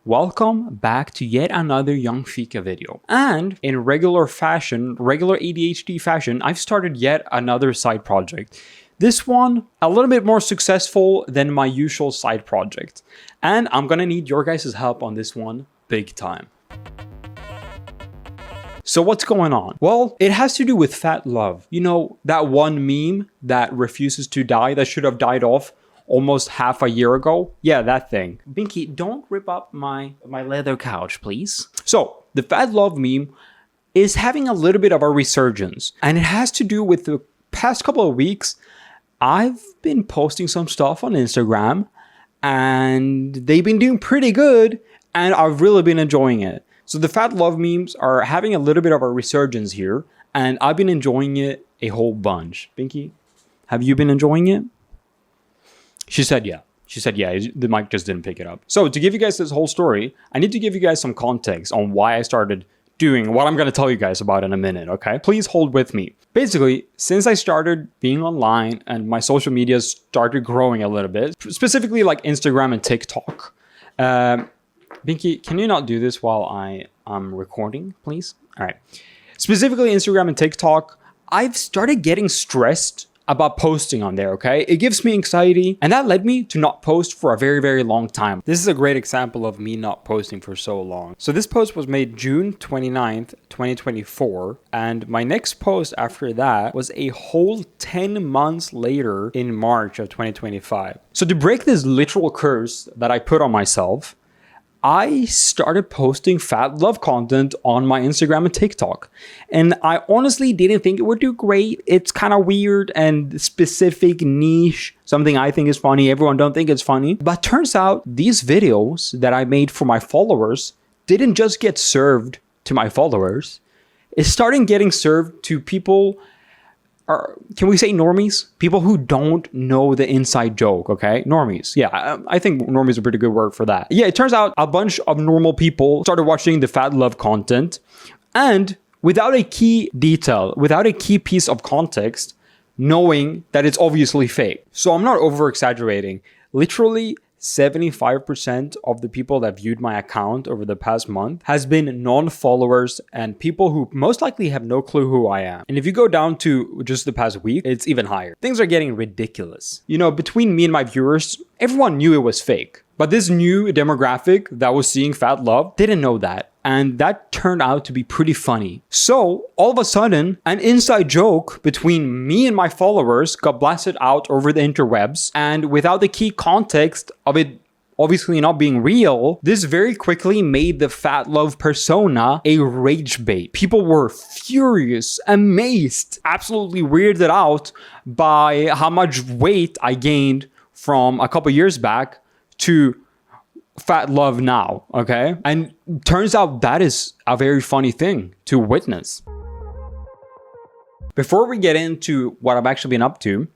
welcome back to yet another Yungfika video. And in regular ADHD fashion, I've started yet another side project. This one, a little bit more successful than my usual side project. And I'm gonna need your guys' help on this one big time. So what's going on? Well, it has to do with fat love. You know, that one meme that refuses to die, that should have died off almost half a year ago? Yeah, that thing. Binky, don't rip up my leather couch, please. So the fat love meme is having a little bit of a resurgence. And it has to do with the past couple of weeks, I've been posting some stuff on Instagram and they've been doing pretty good and I've really been enjoying it. So the fat love memes are having a little bit of a resurgence here and I've been enjoying it a whole bunch. Binky, have you been enjoying it? She said yeah. She said yeah, the mic just didn't pick it up. So to give you guys this whole story, I need to give you guys some context on why I started doing what I'm going to tell you guys about in a minute, okay? Please hold with me. Basically, since I started being online and my social media started growing a little bit, specifically like Instagram and TikTok. Binky, can you not do this while I'm recording, please? All right. Specifically Instagram and TikTok, I've started getting stressed about posting on there, okay? It gives me anxiety, and that led me to not post for a very, very long time. This is a great example of me not posting for so long. So this post was made June 29th, 2024, and my next post after that was a whole 10 months later in March of 2025. So to break this literal curse that I put on myself, I started posting fat love content on my Instagram and TikTok. And I honestly didn't think it would do great. It's kind of weird and specific niche, something I think is funny. Everyone don't think it's funny. But turns out these videos that I made for my followers didn't just get served to my followers. It's starting getting served to people, can we say normies? People who don't know the inside joke, okay? Normies. Yeah, I think normies is a pretty good word for that. Yeah, it turns out a bunch of normal people started watching the fat love content and without a key detail, without a key piece of context, knowing that it's obviously fake. So I'm not over exaggerating. Literally 75% of the people that viewed my account over the past month has been non-followers and people who most likely have no clue who I am. And if you go down to just the past week, it's even higher. Things are getting ridiculous. You know, between me and my viewers, everyone knew it was fake. But this new demographic that was seeing fat love didn't know that. And that turned out to be pretty funny. So all of a sudden, an inside joke between me and my followers got blasted out over the interwebs. And without the key context of it obviously not being real, this very quickly made the fat love persona a rage bait. People were furious, amazed, absolutely weirded out by how much weight I gained from a couple years back to fat love now, okay? And turns out that is a very funny thing to witness. Before we get into what I've actually been up to,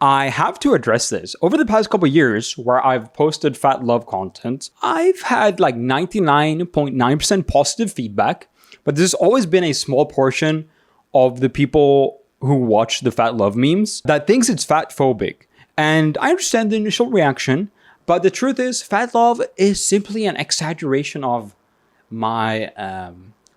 I have to address this. Over the past couple of years where I've posted fat love content, I've had like 99.9% positive feedback, but there's always been a small portion of the people who watch the fat love memes that thinks it's fatphobic. And I understand the initial reaction, but the truth is, fat love is simply an exaggeration of my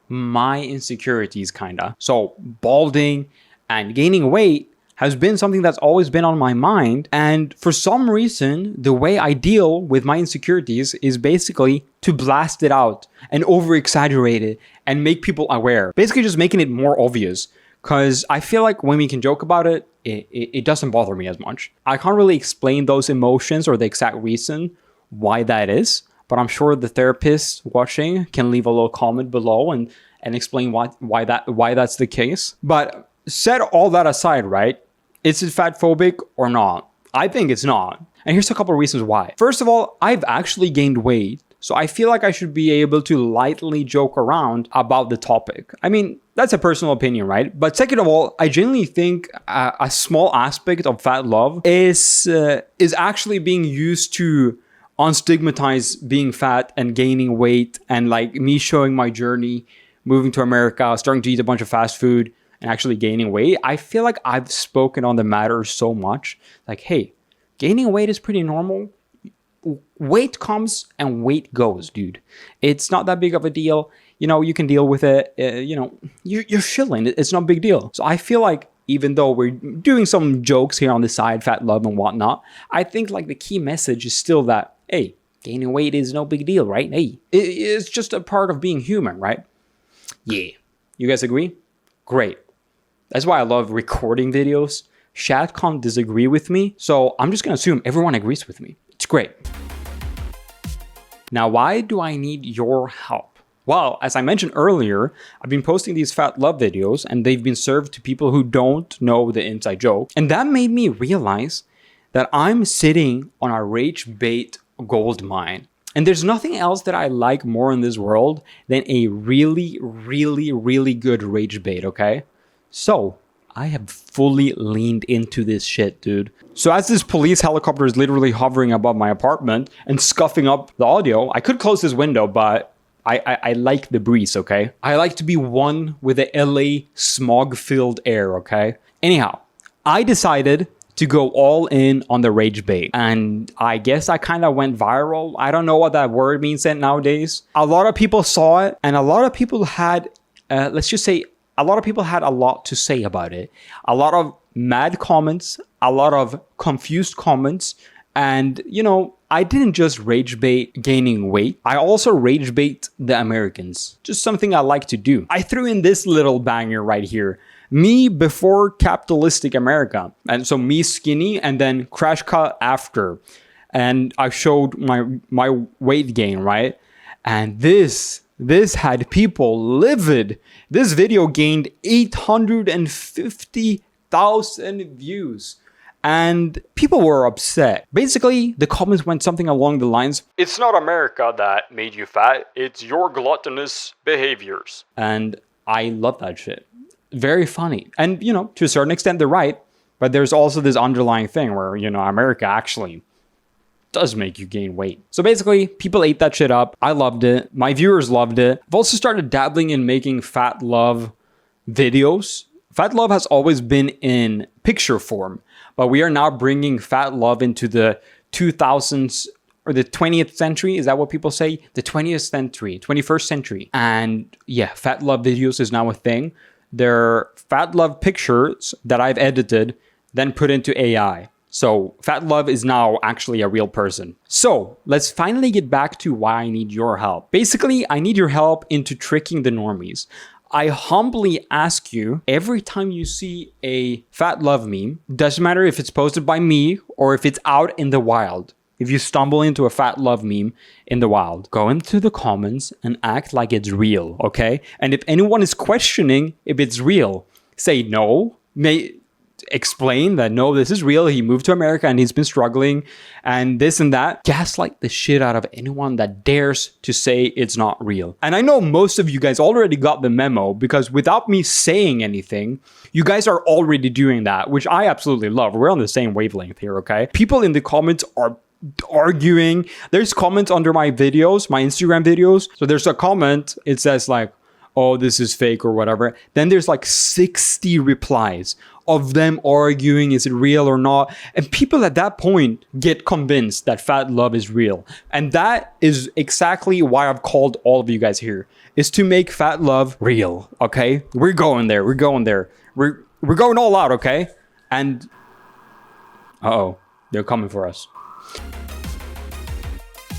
insecurities, kinda. So balding and gaining weight has been something that's always been on my mind. And for some reason, the way I deal with my insecurities is basically to blast it out and over-exaggerate it and make people aware. Basically just making it more obvious. Because I feel like when we can joke about it, it doesn't bother me as much. I can't really explain those emotions or the exact reason why that is, but I'm sure the therapist watching can leave a little comment below and explain why that's the case. But set all that aside, right? Is it fatphobic or not? I think it's not. And here's a couple of reasons why. First of all, I've actually gained weight. So I feel like I should be able to lightly joke around about the topic. I mean, that's a personal opinion, right? But second of all, I genuinely think a small aspect of fat love is actually being used to unstigmatize being fat and gaining weight, and like me showing my journey, moving to America, starting to eat a bunch of fast food and actually gaining weight. I feel like I've spoken on the matter so much. Like, hey, gaining weight is pretty normal. weight comes and weight goes, dude. It's not that big of a deal. You know, you can deal with it. You're chilling. It's not a big deal. So I feel like even though we're doing some jokes here on the side, fat love and whatnot, I think like the key message is still that, hey, gaining weight is no big deal, right? Hey, it's just a part of being human, right? Yeah. You guys agree? Great. That's why I love recording videos. Chat can't disagree with me, so I'm just gonna assume everyone agrees with me. It's great. Now, why do I need your help? Well, as I mentioned earlier, I've been posting these fat love videos and they've been served to people who don't know the inside joke. And that made me realize that I'm sitting on a rage bait gold mine. And there's nothing else that I like more in this world than a really, really, really good rage bait, okay? So I have fully leaned into this shit, dude. So as this police helicopter is literally hovering above my apartment and scuffing up the audio, I could close this window, but I like the breeze, okay? I like to be one with the LA smog-filled air, okay? Anyhow, I decided to go all in on the rage bait. And I guess I kind of went viral. I don't know what that word means nowadays. A lot of people saw it and a lot of people had, let's just say, a lot of people had a lot to say about it. A lot of mad comments, a lot of confused comments. And, you know, I didn't just rage bait gaining weight. I also rage bait the Americans. Just something I like to do. I threw in this little banger right here. Me before capitalistic America. And so me skinny and then crash cut after. And I showed my weight gain, right? And this had people livid. This video gained 850,000 views. And people were upset. Basically, the comments went something along the lines, "It's not America that made you fat, it's your gluttonous behaviors." And I love that shit. Very funny. And, you know, to a certain extent, they're right. But there's also this underlying thing where, you know, America actually does make you gain weight. So basically, people ate that shit up. I loved it. My viewers loved it. I've also started dabbling in making fat love videos. Fat love has always been in picture form, but we are now bringing fat love into the 2000s or the 20th century. Is that what people say? The 20th century, 21st century. And yeah, fat love videos is now a thing. They're fat love pictures that I've edited, then put into AI. So fat love is now actually a real person. So let's finally get back to why I need your help. Basically, I need your help into tricking the normies. I humbly ask you, every time you see a fat love meme, doesn't matter if it's posted by me or if it's out in the wild. If you stumble into a fat love meme in the wild, go into the comments and act like it's real, okay? And if anyone is questioning if it's real, say no. Explain that no, this is real. He moved to America and he's been struggling and this and that. Gaslight the shit out of anyone that dares to say it's not real. And I know most of you guys already got the memo because without me saying anything, you guys are already doing that, which I absolutely love. We're on the same wavelength here, okay? People in the comments are arguing. There's comments under my videos, my Instagram videos. So there's a comment, it says like, "Oh, this is fake," or whatever. Then there's like 60 replies of them arguing, is it real or not? And people at that point get convinced that fat love is real. And that is exactly why I've called all of you guys here, is to make fat love real, okay? We're going there, we're going there. We're going all out, okay? And, uh-oh, they're coming for us.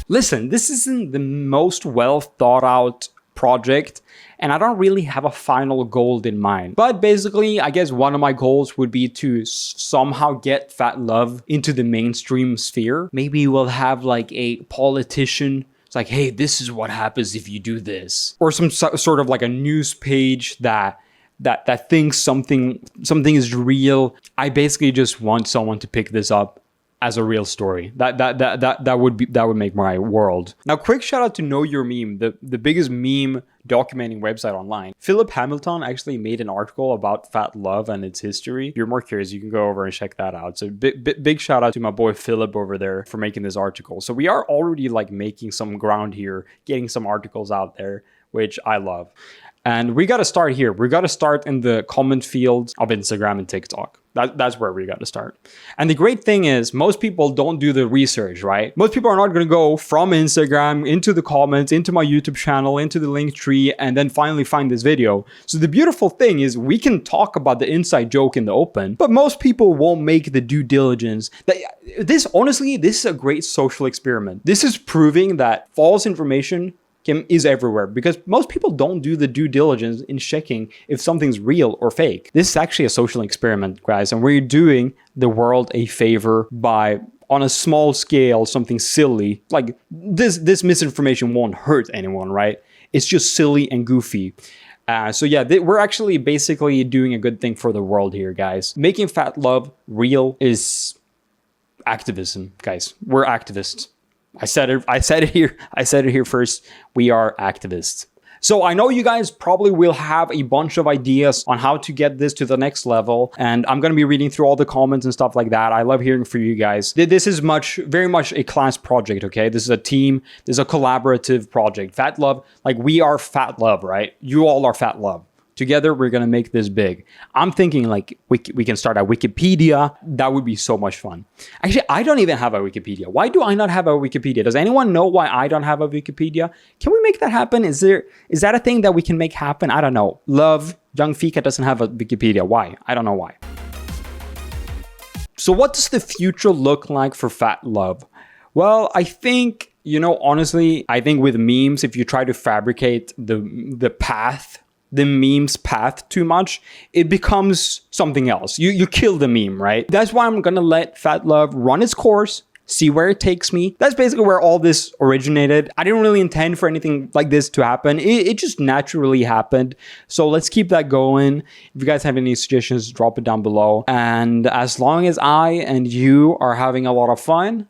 Listen, this isn't the most well thought out project, and I don't really have a final goal in mind. But basically, I guess one of my goals would be to somehow get fat love into the mainstream sphere. Maybe we'll have like a politician. It's like, hey, this is what happens if you do this. Or some sort of like a news page that thinks something is real. I basically just want someone to pick this up as a real story. That would make my world. Now, quick shout out to Know Your Meme, the biggest meme documenting website online. Philip Hamilton actually made an article about fat love and its history. If you're more curious, you can go over and check that out. So big shout out to my boy Philip over there for making this article. So we are already like making some ground here, getting some articles out there, which I love. And we got to start here. We got to start in the comment fields of Instagram and TikTok. That's where we got to start. And the great thing is most people don't do the research, right? Most people are not going to go from Instagram into the comments, into my YouTube channel, into the link tree, and then finally find this video. So the beautiful thing is we can talk about the inside joke in the open, but most people won't make the due diligence. This is a great social experiment. This is proving that false information is everywhere because most people don't do the due diligence in checking if something's real or fake. This is actually a social experiment, guys, and we're doing the world a favor by, on a small scale, something silly. Like this misinformation won't hurt anyone, right? It's just silly and goofy. So yeah, we're actually basically doing a good thing for the world here, guys. Making fat love real is activism, guys. We're activists. I said it here first. We are activists. So I know you guys probably will have a bunch of ideas on how to get this to the next level. And I'm going to be reading through all the comments and stuff like that. I love hearing from you guys. This is very much a class project, okay? This is a team. This is a collaborative project. Fat love, like we are fat love, right? You all are fat love. Together, we're going to make this big. I'm thinking like we can start a Wikipedia. That would be so much fun. Actually, I don't even have a Wikipedia. Why do I not have a Wikipedia? Does anyone know why I don't have a Wikipedia? Can we make that happen? Is that a thing that we can make happen? I don't know. Love Yungfika doesn't have a Wikipedia. Why? I don't know why. So what does the future look like for fat love? Well, I think, honestly, I think with memes, if you try to fabricate the meme's path too much, it becomes something else. You kill the meme, right? That's why I'm gonna let fat love run its course, see where it takes me. That's basically where all this originated. I didn't really intend for anything like this to happen. It just naturally happened. So let's keep that going. If you guys have any suggestions, drop it down below. And as long as I and you are having a lot of fun,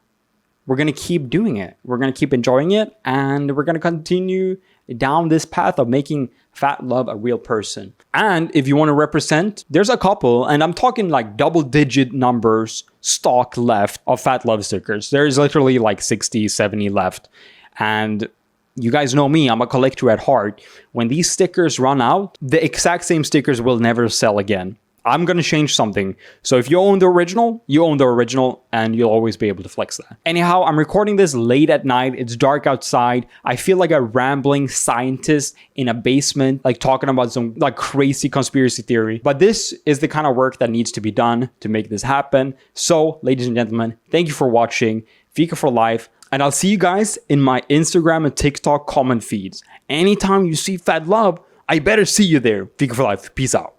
we're gonna keep doing it. We're gonna keep enjoying it, and we're gonna continue down this path of making fat love a real person. And if you want to represent, there's a couple, and I'm talking like double-digit numbers stock left of fat love stickers. There's literally like 60, 70 left. And you guys know me, I'm a collector at heart. When these stickers run out, the exact same stickers will never sell again. I'm going to change something. So if you own the original, you own the original, and you'll always be able to flex that. Anyhow, I'm recording this late at night. It's dark outside. I feel like a rambling scientist in a basement, like talking about some like crazy conspiracy theory. But this is the kind of work that needs to be done to make this happen. So, ladies and gentlemen, thank you for watching. Fika for life. And I'll see you guys in my Instagram and TikTok comment feeds. Anytime you see fat love, I better see you there. Fika for life. Peace out.